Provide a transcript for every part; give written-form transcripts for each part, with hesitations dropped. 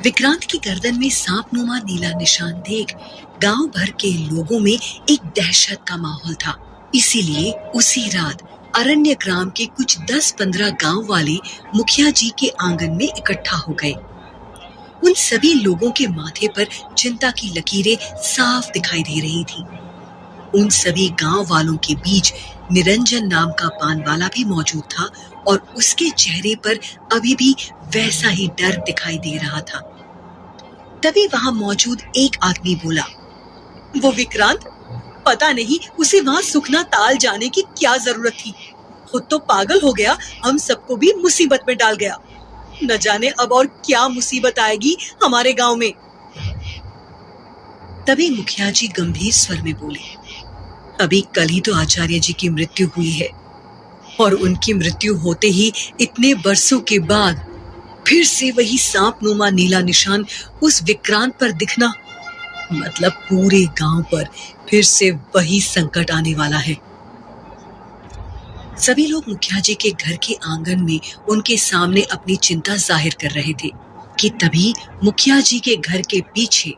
विक्रांत की गर्दन में सांपनुमा नीला निशान देख गांव भर के लोगों में एक दहशत का माहौल था। इसीलिए उसी रात अरण्य ग्राम के कुछ 10-15 गांव वाले मुखिया जी के आंगन में इकट्ठा हो गए। उन सभी लोगों के माथे पर चिंता की लकीरें साफ दिखाई दे रही थी। उन सभी गांव वालों के बीच निरंजन नाम का पान वाला भी मौजूद था और उसके चेहरे पर अभी भी वैसा ही डर दिखाई दे रहा था। तभी वहां मौजूद एक आदमी बोला, वो विक्रांत, पता नहीं उसे वहां सुखना ताल जाने की क्या जरूरत थी। खुद तो पागल हो गया, हम सबको भी मुसीबत में डाल गया। न जाने अब और क्या मुसीबत आएगी हमारे गांव में। तभी मुखिया जी गंभीर स्वर में बोले, अभी कल ही तो आचार्य जी की मृत्यु हुई है और उनकी मृत्यु होते ही इतने बरसों के बाद फिर से वही सांपनुमा नीला निशान उस विक्रांत पर दिखना, मतलब पूरे गांव पर फिर से वही संकट आने वाला है। सभी लोग मुखिया जी के घर के आंगन में उनके सामने अपनी चिंता जाहिर कर रहे थे कि तभी मुखिया जी के घर के पीछे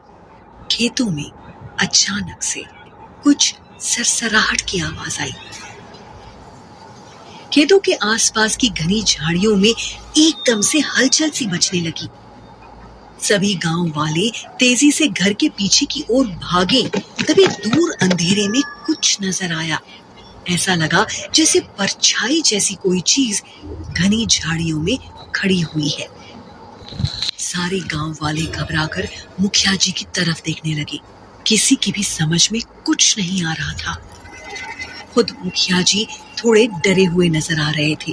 खेतों में अचानक से कुछ सरसराहट की आवाज आई। खेतों के आसपास की घनी झाड़ियों में एकदम से हलचल सी मचने लगी। सभी गांव वाले तेजी से घर के पीछे की ओर भागे। तभी दूर अंधेरे में कुछ नजर आया। ऐसा लगा जैसे परछाई जैसी कोई चीज घनी झाड़ियों में खड़ी हुई है। सारे गांव वाले घबराकर मुखिया जी की तरफ देखने लगे। किसी की भी समझ में कुछ नहीं आ रहा था। खुद मुखिया जी थोड़े डरे हुए नजर आ रहे थे।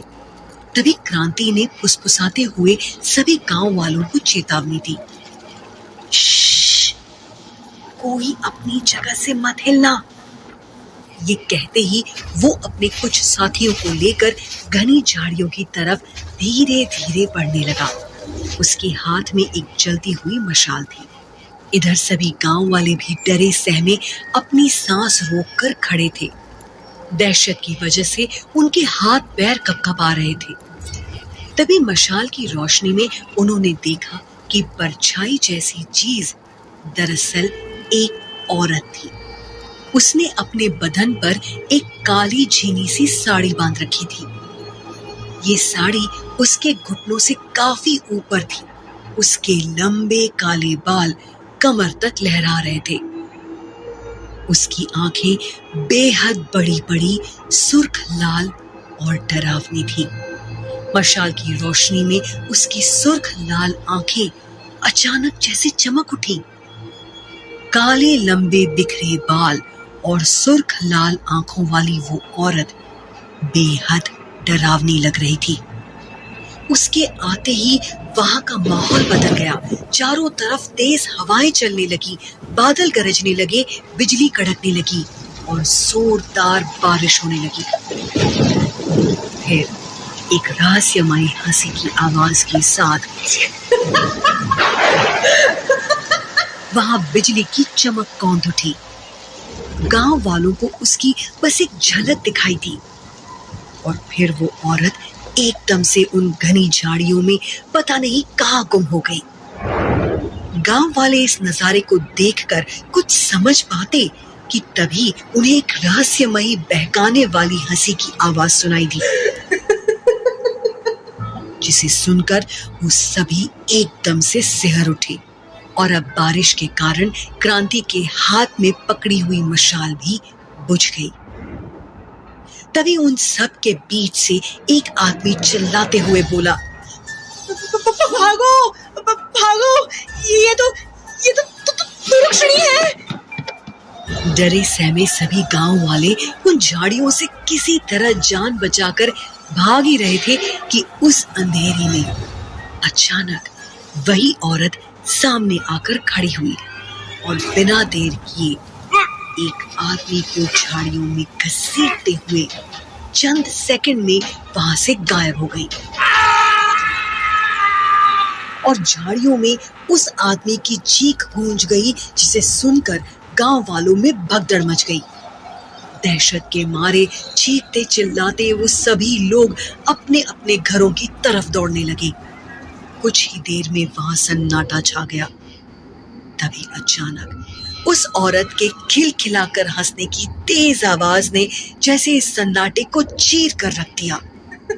तभी क्रांति ने फुसफुसाते हुए सभी गांव वालों को चेतावनी दी, कोई अपनी जगह से मत हिलना। ये कहते ही वो अपने कुछ साथियों को लेकर घनी झाड़ियों की तरफ धीरे धीरे बढ़ने लगा। उसके हाथ में एक जलती हुई मशाल थी। इधर सभी गांव वाले भी डरे सहमे अपनी सांस रोककर खड़े थे। दहशत की वजह से उनके हाथ पैर कँपकँपा रहे थे। तभी मशाल की रोशनी में उन्होंने देखा कि परछाई जैसी चीज दरअसल एक औरत थी। उसने अपने बदन पर एक काली झीनी सी साड़ी बांध रखी थी। ये साड़ी उसके घुटनों से काफी ऊपर थी। उसके लंबे काले बाल कमर तक लहरा रहे थे। उसकी आंखें बेहद बड़ी बड़ी, सुर्ख लाल और डरावनी थी। मशाल की रोशनी में उसकी सुर्ख लाल आंखें अचानक जैसे चमक उठी। काले लंबे बिखरे बाल और सुर्ख लाल आंखों वाली वो औरत बेहद डरावनी लग रही थी। उसके आते ही वहां का माहौल बदल गया। चारों तरफ तेज हवाएं चलने लगी, बादल गरजने लगे, बिजली कड़कने लगी और जोरदार बारिश होने लगी। फिर एक रहस्यमयी हंसी की आवाज के साथ वहां बिजली की चमक कौंध उठी। गांव वालों को उसकी बस एक झलक दिखाई दी और फिर वो औरत एकदम से उन घनी झाड़ियों में पता नहीं कहां गुम हो गई। गांव वाले इस नजारे को देखकर कुछ समझ पाते कि तभी उन्हें एक रहस्यमयी बहकाने वाली हंसी की आवाज सुनाई दी, जिसे सुनकर वो सभी एकदम से सिहर उठे और अब बारिश के कारण क्रांति के हाथ में पकड़ी हुई मशाल भी बुझ गई। तभी उन सब के बीच से एक आदमी चिल्लाते हुए बोला, भागो भागो, ये तो दुर्घटनी है। डरे सहमे सभी गांव वाले उन झाड़ियों से किसी तरह जान बचाकर भाग ही रहे थे कि उस अंधेरे में अचानक वही औरत सामने आकर खड़ी हुई और बिना देर किए एक आदमी को झाड़ियों में घसीटते हुए चंद सेकंड में वहां से गायब हो गई और झाड़ियों में उस आदमी की चीख गूंज गई, जिसे सुनकर गांव वालों में भगदड़ मच गई। दहशत के मारे चीखते चिल्लाते वो सभी लोग अपने अपने घरों की तरफ दौड़ने लगे। कुछ ही देर में वहां सन्नाटा छा गया। तभी अचानक उस औरत के खिलखिलाकर हंसने की तेज आवाज ने जैसे इस सन्नाटे को चीर कर रख दिया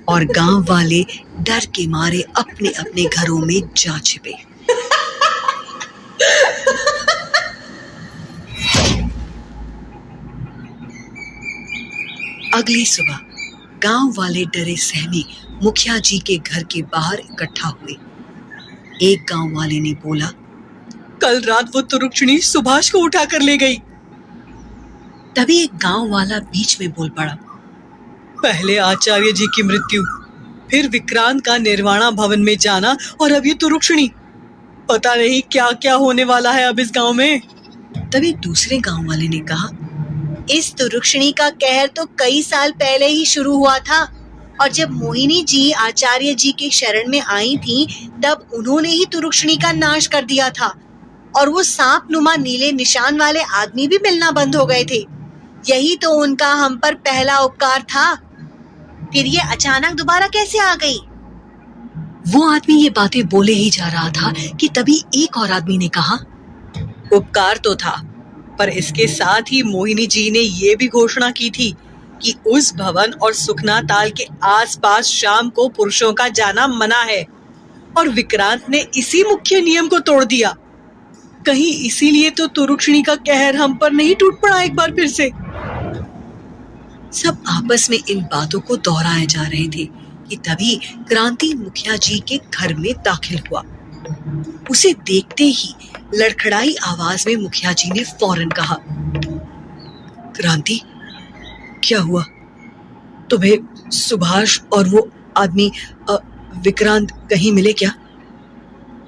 और गांव वाले डर के मारे अपने अपने घरों में जा छिपे। अगली सुबह गांव वाले डरे सहमे मुखिया जी के घर के बाहर इकट्ठा हुए। एक गांव वाले ने बोला, कल रात वो तुरुक्षणी सुभाष को उठा कर ले गई। तभी एक गांव वाला बीच में बोल पड़ा, पहले आचार्य जी की मृत्यु, फिर विक्रांत का निर्वाणा भवन में जाना और अब ये तुरुक्षणी। पता नहीं क्या क्या होने वाला है अब इस गांव में। तभी दूसरे गांव वाले ने कहा, इस तुरुक्षणी का कहर तो कई साल पहले ही शुरू हुआ था और जब मोहिनी जी आचार्य जी के शरण में आई थी तब उन्होंने ही तुरुक्षणी का नाश कर दिया था और वो सांप नुमा नीले निशान वाले आदमी भी मिलना बंद हो गए थे। यही तो उनका हम पर पहला उपकार था। फिर ये अचानक दोबारा कैसे आ गई? वो आदमी ये बातें बोले ही जा रहा था कि तभी एक और आदमी ने कहा, उपकार तो था, पर इसके साथ ही मोहिनी जी ने ये भी घोषणा की थी कि उस भवन और सुखना ताल के आसपास शाम को पुरुषों का जाना मना है और विक्रांत ने इसी मुख्य नियम को तोड़ दिया। कहीं इसीलिए तो तुरुक्षणी का कहर हम पर नहीं टूट पड़ा एक बार फिर से। सब आपस में इन बातों को दोहराए जा रहे थे कि तभी क्रांति मुखिया जी के घर में दाखिल हुआ। उसे देखते ही लड़खड़ाई आवाज में मुखिया जी ने फौरन कहा, क्रांति, क्या हुआ? तुम्हें सुभाष और वो आदमी विक्रांत कहीं मिले क्या?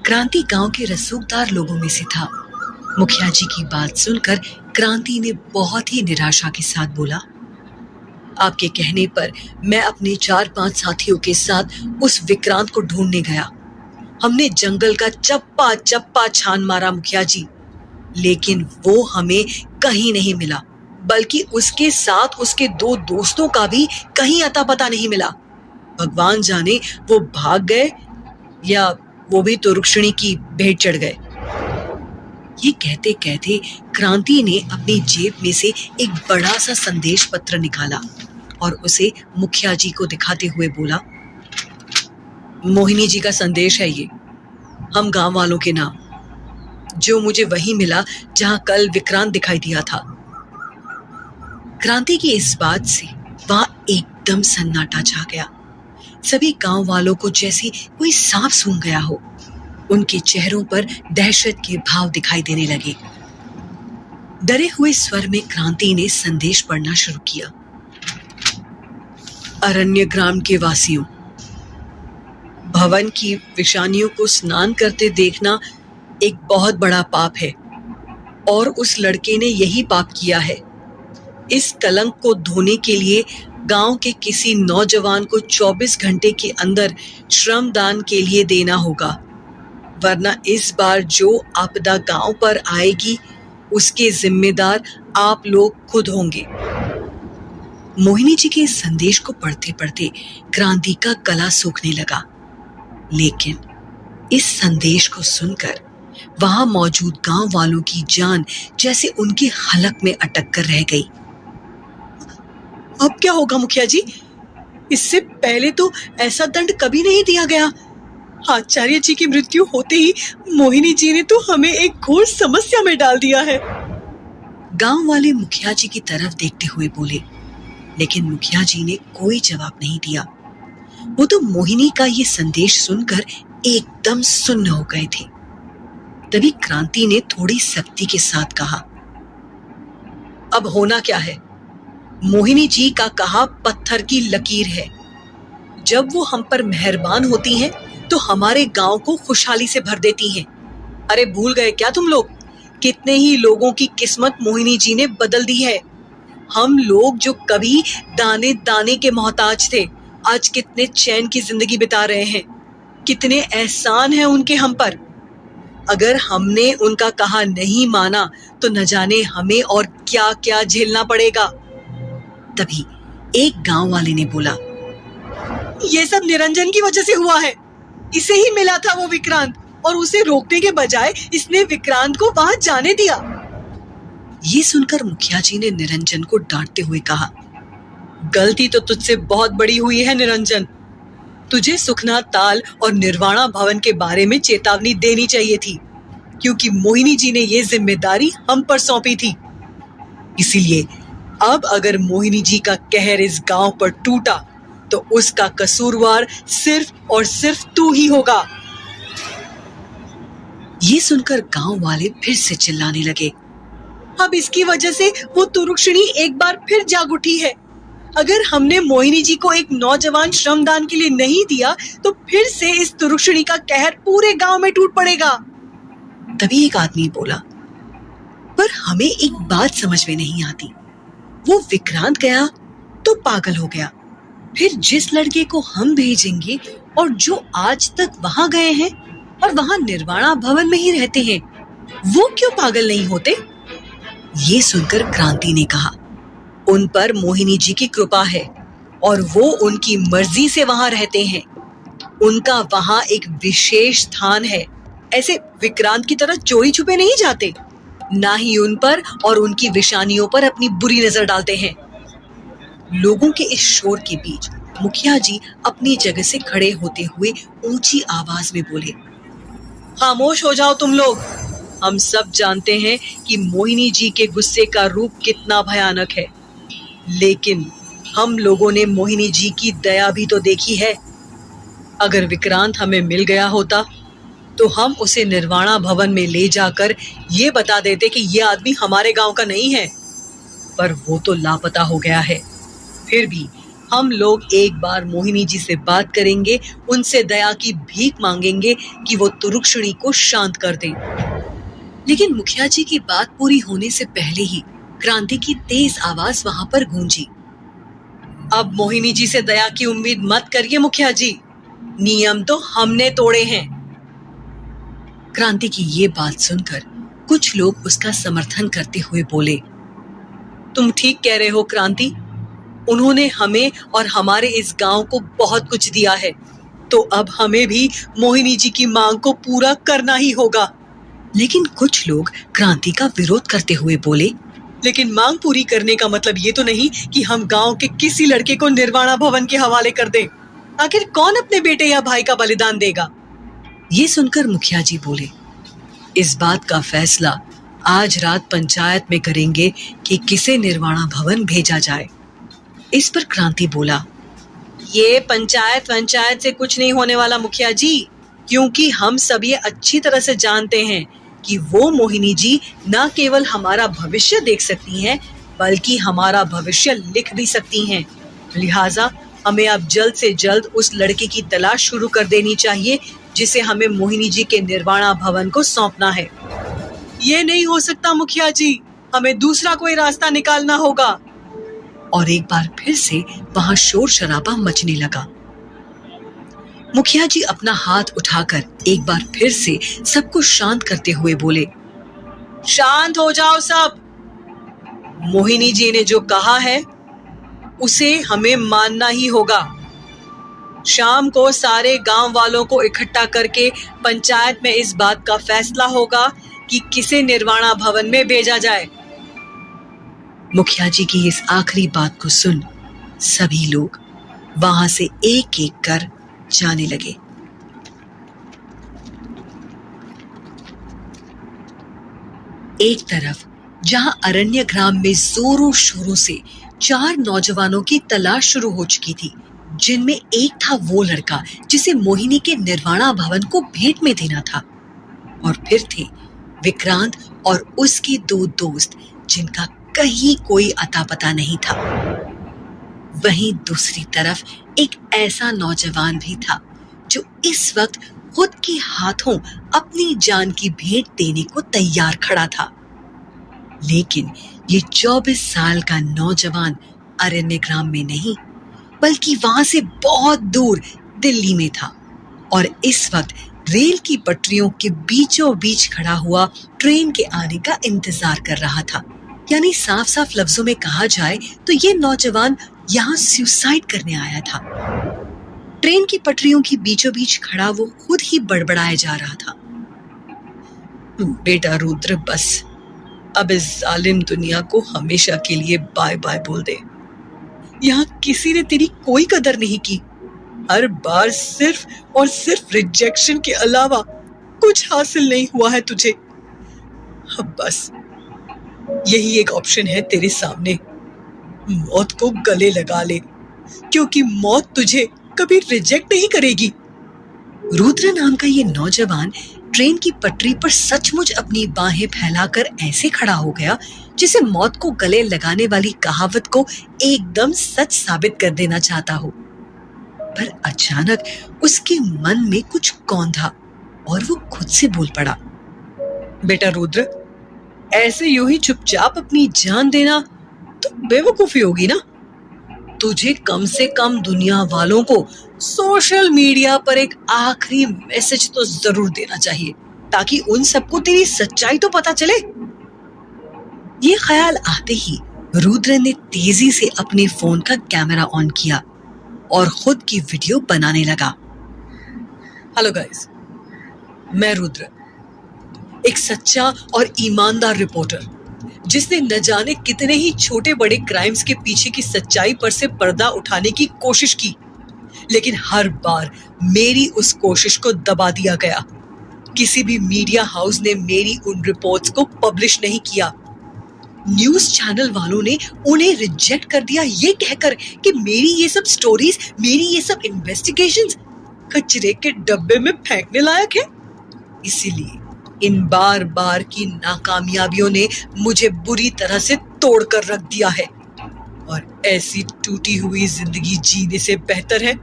क्रांति गांव के रसूखदार लोगों में से था। मुखिया जी की बात सुनकर क्रांति ने बहुत ही निराशा के साथ बोला, आपके कहने पर मैं अपने 4-5 साथियों के साथ उस विक्रांत को ढूंढने गया। हमने जंगल का चप्पा चप्पा छान मारा मुखिया जी, लेकिन वो हमें कहीं नहीं मिला, बल्कि उसके साथ उसके 2 दोस्तों का भी कहीं अता पता नहीं मिला। भगवान जाने वो भाग गए या वो भी तुरुक्षणी की भेंट चढ़ गए। ये कहते कहते क्रांति ने अपनी जेब में से एक बड़ा सा संदेश पत्र निकाला और उसे मुखिया जी को दिखाते हुए बोला, मोहिनी जी का संदेश है ये, हम गांव वालों के नाम, जो मुझे वहीं मिला जहां कल विक्रांत दिखाई दिया था। क्रांति की इस बात से वहां एकदम सन्नाटा छा गया। सभी गांव वालों को जैसे कोई सांप सूंघ गया हो। उनके चेहरों पर दहशत के भाव दिखाई देने लगे। डरे हुए स्वर में क्रांति ने संदेश पढ़ना शुरू किया। अरण्य ग्राम के वासियों, भवन की विषानियों को स्नान करते देखना एक बहुत बड़ा पाप है और उस लड़के ने यही पाप किया है। इस कलंक को धोने के लिए गांव के किसी नौजवान को 24 घंटे के अंदर श्रमदान के लिए देना होगा, वरना इस बार जो आपदा गांव पर आएगी उसके जिम्मेदार आप लोग खुद होंगे। मोहिनी जी के इस संदेश को पढ़ते पढ़ते क्रांति का गला सूखने लगा, लेकिन इस संदेश को सुनकर वहां मौजूद गांव वालों की जान जैसे उनकी हलक में अटक कर रह गई। अब क्या होगा मुखिया जी? इससे पहले तो ऐसा दंड कभी नहीं दिया गया। आचार्य जी की मृत्यु होते ही मोहिनी जी ने तो हमें एक घोर समस्या में डाल दिया है। गांव वाले मुखिया जी की तरफ देखते हुए बोले, लेकिन मुखिया जी ने कोई जवाब नहीं दिया। वो तो मोहिनी का ये संदेश सुनकर एकदम सुन्न हो गए थे। तभी क्रांति ने थोड़ी सख्ती के साथ कहा, अब होना क्या है? मोहिनी जी का कहा पत्थर की लकीर है। जब वो हम पर मेहरबान होती हैं, तो हमारे गांव को खुशहाली से भर देती हैं। अरे भूल गए क्या तुम लोग? कितने ही लोगों की किस्मत मोहिनी जी ने बदल दी है। हम लोग जो कभी दाने दाने के मोहताज थे, आज कितने चैन की जिंदगी बिता रहे हैं। कितने एहसान हैं उनके हम पर। अगर हमने उनका कहा नहीं माना तो न जाने हमें और क्या क्या झेलना पड़ेगा। तभी एक गांव वाले ने बोला, ये सब निरंजन की वजह से हुआ है। इसे ही मिला था वो विक्रांत, और उसे रोकने के बजाय इसने विक्रांत को वहां जाने दिया। ये सुनकर मुखिया जी ने निरंजन को डांटते हुए कहा, गलती तो तुझसे बहुत बड़ी हुई है निरंजन। तुझे सुखनाथ ताल और निर्वाणा भवन के बारे में चेतावनी देनी चाहिए थी, क्योंकि मोहिनी जी ने ये जिम्मेदारी हम पर सौंपी थी। इसीलिए अब अगर मोहिनी जी का कहर इस गांव पर टूटा तो उसका कसूरवार सिर्फ और सिर्फ तू ही होगा। ये सुनकर गांव वाले फिर से चिल्लाने लगे। अब इसकी वजह से वो तुरुक्षिणी एक बार फिर जाग उठी है। अगर हमने मोहिनी जी को एक नौजवान श्रमदान के लिए नहीं दिया तो फिर से इस तुरुक्षिणी का कहर पूरे गांव में टूट पड़ेगा। तभी एक आदमी बोला, पर हमें एक बात समझ में नहीं आती। वो विक्रांत गया तो पागल हो गया, फिर जिस लड़के को हम भेजेंगे और जो आज तक वहां गए हैं और वहां निर्वाणा भवन में ही रहते हैं, वो क्यों पागल नहीं होते? ये सुनकर क्रांति ने कहा, उन पर मोहिनी जी की कृपा है और वो उनकी मर्जी से वहां रहते हैं। उनका वहां एक विशेष स्थान है। ऐसे विक्रांत की तरह चोरी छुपे नहीं जाते, ना ही उन पर और उनकी विशानियों पर अपनी बुरी नजर डालते हैं। लोगों के इस शोर के बीच मुखिया जी अपनी जगह से खड़े होते हुए ऊंची आवाज में बोले, खामोश हो जाओ तुम लोग। हम सब जानते हैं कि मोहिनी जी के गुस्से का रूप कितना भयानक है, लेकिन हम लोगों ने मोहिनी जी की दया भी तो देखी है। अगर विक्रांत हमें मिल गया होता तो हम उसे निर्वाणा भवन में ले जाकर ये बता देते कि ये आदमी हमारे गांव का नहीं है, पर वो तो लापता हो गया है। फिर भी हम लोग एक बार मोहिनी जी से बात करेंगे, उनसे दया की भीख मांगेंगे कि वो तुरुक्षिणी को शांत कर दें। लेकिन मुखिया जी की बात पूरी होने से पहले ही क्रांति की तेज आवाज वहां पर गूंजी, अब मोहिनी जी से दया की उम्मीद मत करिए मुखिया जी, नियम तो हमने तोड़े हैं। क्रांति की ये बात सुनकर कुछ लोग उसका समर्थन करते हुए बोले, तुम ठीक कह रहे हो क्रांति, उन्होंने हमें और हमारे इस गांव को बहुत कुछ दिया है, तो अब हमें भी मोहिनी जी की मांग को पूरा करना ही होगा। लेकिन कुछ लोग क्रांति का विरोध करते हुए बोले, लेकिन मांग पूरी करने का मतलब ये तो नहीं कि हम गांव के किसी लड़के को निर्वाणा भवन के हवाले कर दें। आखिर कौन अपने बेटे या भाई का बलिदान देगा? ये सुनकर मुखिया जी बोले, इस बात का फैसला आज रात पंचायत में करेंगे कि किसे निर्वाणा भवन भेजा जाए। इस पर क्रांति बोला, ये पंचायत से कुछ नहीं होने वाला मुखिया जी, क्योंकि हम सब ये अच्छी तरह से जानते हैं कि वो मोहिनी जी न केवल हमारा भविष्य देख सकती हैं, बल्कि हमारा भविष्य लिख भी सकती हैं। लिहाजा हमें अब जल्द से जल्द उस लड़के की तलाश शुरू कर देनी चाहिए जिसे हमें मोहिनी जी के निर्वाणा भवन को सौंपना है। ये नहीं हो सकता मुखिया जी, हमें दूसरा कोई रास्ता निकालना होगा। और एक बार फिर से वहां शोर शराबा मचने लगा। मुखिया जी अपना हाथ उठाकर एक बार फिर से सबको शांत करते हुए बोले, शांत हो जाओ सब। मोहिनी जी ने जो कहा है उसे हमें मानना ही होगा। शाम को सारे गांव वालों को इकट्ठा करके पंचायत में इस बात का फैसला होगा कि किसे निर्वाणा भवन में भेजा जाए। मुखिया जी की इस आखिरी बात को सुन सभी लोग वहां से एक एक कर जाने लगे। एक तरफ जहां अरण्य ग्राम में जोरों शोरों से 4 नौजवानों की तलाश शुरू हो चुकी थी, जिनमें एक था वो लड़का जिसे मोहिनी के निर्वाणा भवन को भेंट में देना था, और फिर थे विक्रांत और उसके 2 दोस्त जिनका कहीं कोई अता पता नहीं था। वहीं दूसरी तरफ एक ऐसा नौजवान भी था जो इस वक्त खुद के हाथों अपनी जान की भेंट देने को तैयार खड़ा था। लेकिन ये 24 साल का नौजवान अरण्य ग्राम में नहीं, बल्कि वहां से बहुत दूर दिल्ली में था, और इस वक्त रेल की पटरियों के बीचों बीच खड़ा हुआ ट्रेन के आने का इंतजार कर रहा था। यानी साफ साफ लफ्जों में कहा जाए तो ये नौजवान यहाँ सुसाइड करने आया था। ट्रेन की पटरियों की बीचों बीच खड़ा वो खुद ही बड़बड़ाए जा रहा था। बेटा रुद्र, बस अब इस जालिम दुनिया को हमेशा के लिए बाय बाय बोल दे। यहाँ किसी ने तेरी कोई कदर नहीं की। हर बार सिर्फ और सिर्फ रिजेक्शन के अलावा कुछ हासिल नहीं हुआ है तुझे। अब बस यही एक ऑप्शन है तेरे सामने, मौत को गले लगा ले, क्योंकि मौत तुझे कभी रिजेक्ट नहीं करेगी। रुद्र नाम का ये नौजवान ट्रेन की पटरी पर सचमुच अपनी बाहें फैलाकर ऐसे खड़ा हो गया जिसे मौत को गले लगाने वाली कहावत को एकदम सच साबित कर देना चाहता हो। पर अचानक उसके मन में कुछ कौंधा और वो खुद से बोल पड़ा, बेटा रुद्र, ऐसे यूं ही चुपचाप अपनी जान देना तो बेवकूफी होगी ना। तुझे कम से कम दुनिया वालों को सोशल मीडिया पर एक आखिरी मैसेज तो जरूर देना चाहिए, ताकि उन सबको तेरी सच्चाई तो पता चले। ये ख्याल आते ही रुद्र ने तेजी से अपने फोन का कैमरा ऑन किया और खुद की वीडियो बनाने लगा। हेलो गाइस, मैं रुद्र, एक सच्चा और ईमानदार रिपोर्टर जिसने न जाने कितने ही छोटे बड़े क्राइम्स के पीछे की सच्चाई पर से पर्दा उठाने की कोशिश की, लेकिन हर बार मेरी उस कोशिश को दबा दिया गया। किसी भी मीडिया हाउस ने मेरी उन रिपोर्ट्स को पब्लिश नहीं किया। न्यूज चैनल वालों ने उन्हें रिजेक्ट कर दिया, ये कहकर कि मेरी ये सब स्टोरीज, मेरी ये सब इन्वेस्टिगेशंस कचरे के डब्बे में फेंकने लायक है। इसीलिए इन बार बार की नाकामयाबियों ने मुझे बुरी तरह से तोड़ कर रख दिया है, और ऐसी टूटी हुई जिंदगी जीने से बेहतर है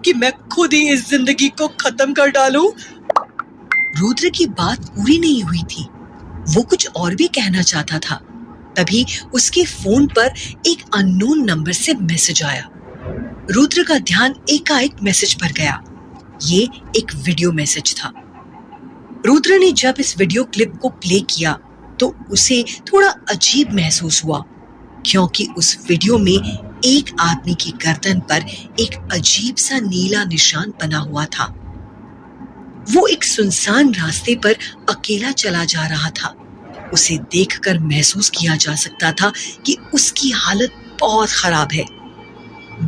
कि मैं खुद ही इस जिंदगी को खत्म कर डालूं। रुद्र की बात पूरी नहीं हुई थी, वो कुछ और भी कहना चाहता था। तभी उसके फोन पर एक अननोन नंबर से मैसेज आया। रुद्र का ध्यान एकाएक मैसेज पर गया। ये एक वीडियो मैसेज था। रुद्र ने जब इस वीडियो क्लिप को प्ले किया तो उसे थोड़ा अजीब महसूस हुआ, क्योंकि उस वीडियो में एक आदमी की गर्दन पर एक अजीब सा नीला निशान बना हुआ था। वो एक सुनसान रास्ते पर अकेला चला जा रहा था। उसे देखकर महसूस किया जा सकता था कि उसकी हालत बहुत खराब है।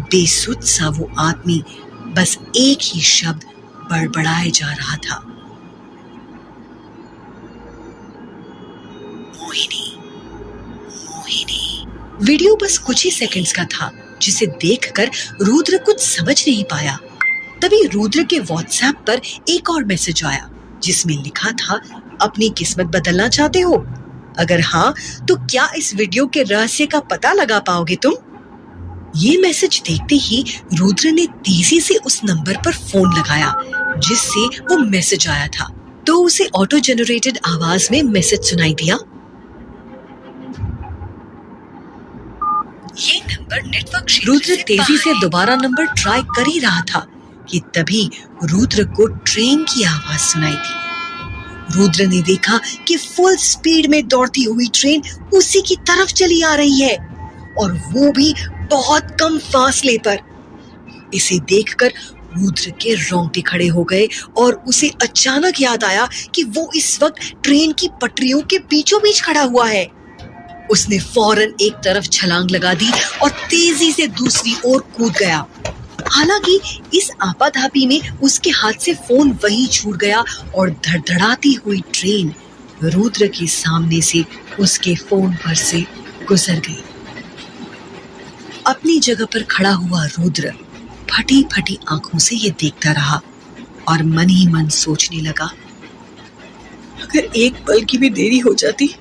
बेसुध सा वो आदमी बस एक ही शब्द बड़बड़ाए जा रहा था, मोहिनी, मोहिनी। वीडियो बस कुछ ही सेकंड्स का था, जिसे देखकर रुद्र कुछ समझ नहीं पाया। तभी रुद्र के व्हाट्सएप पर एक और मैसेज आया जिसमें लिखा था, अपनी किस्मत बदलना चाहते हो? अगर हाँ, तो क्या इस वीडियो के रहस्य का पता लगा पाओगे तुम? ये मैसेज देखते ही रुद्र ने तेजी से उस नंबर पर फोन लगाया जिससे वो मैसेज आया था। तो उसे ऑटो जनरेटेड आवाज में मैसेज सुनाई दिया, ये नंबर नेटवर्क। रुद्र तेजी से दोबारा नंबर ट्राई कर ही रहा था कि तभी रुद्र को ट्रेन की आवाज सुनाई दी। रुद्र ने देखा कि फुल स्पीड में दौड़ती हुई ट्रेन उसी की तरफ चली आ रही है, और वो भी बहुत कम फासले पर। इसे देखकर रुद्र के रोंगटे खड़े हो गए और उसे अचानक याद आया कि वो इस वक्त ट्रेन की पटरियों के बीचों बीच खड़ा हुआ है। उसने फौरन एक तरफ छलांग लगा दी और तेजी से दूसरी ओर कूद गया। हालांकि इस आपाधापी में उसके हाथ से फोन वहीं छूट गया और धड़धड़ाती हुई ट्रेन रुद्र के सामने से उसके फोन पर से गुजर गई। अपनी जगह पर खड़ा हुआ रुद्र फटी फटी आंखों से ये देखता रहा और मन ही मन सोचने लगा, अगर एक पल की भी देरी हो जाती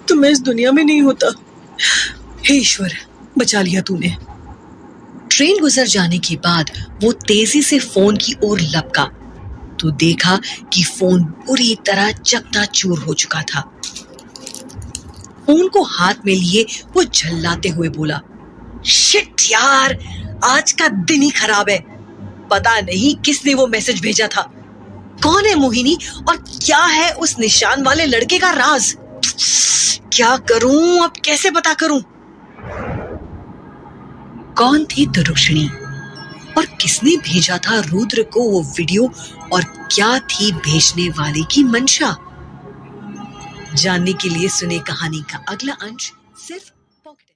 तो मैं इस दुनिया में नहीं होता। हे ईश्वर, बचा लिया तूने। ट्रेन गुजर जाने के बाद वो तेजी से फोन की ओर लपका तो देखा कि फोन पूरी तरह चकनाचूर हो चुका था। फोन को हाथ में लिए वो झल्लाते हुए बोला, शिट यार, आज का दिन ही खराब है। पता नहीं किसने वो मैसेज भेजा था, कौन है मोहिनी और क्या है उस निशान वाले लड़के का राज? क्या करूं अब, कैसे पता करूं? कौन थी दुरुक्षणी? और किसने भेजा था रुद्र को वो वीडियो और क्या थी भेजने वाले की मंशा? जानने के लिए सुने कहानी का अगला अंश सिर्फ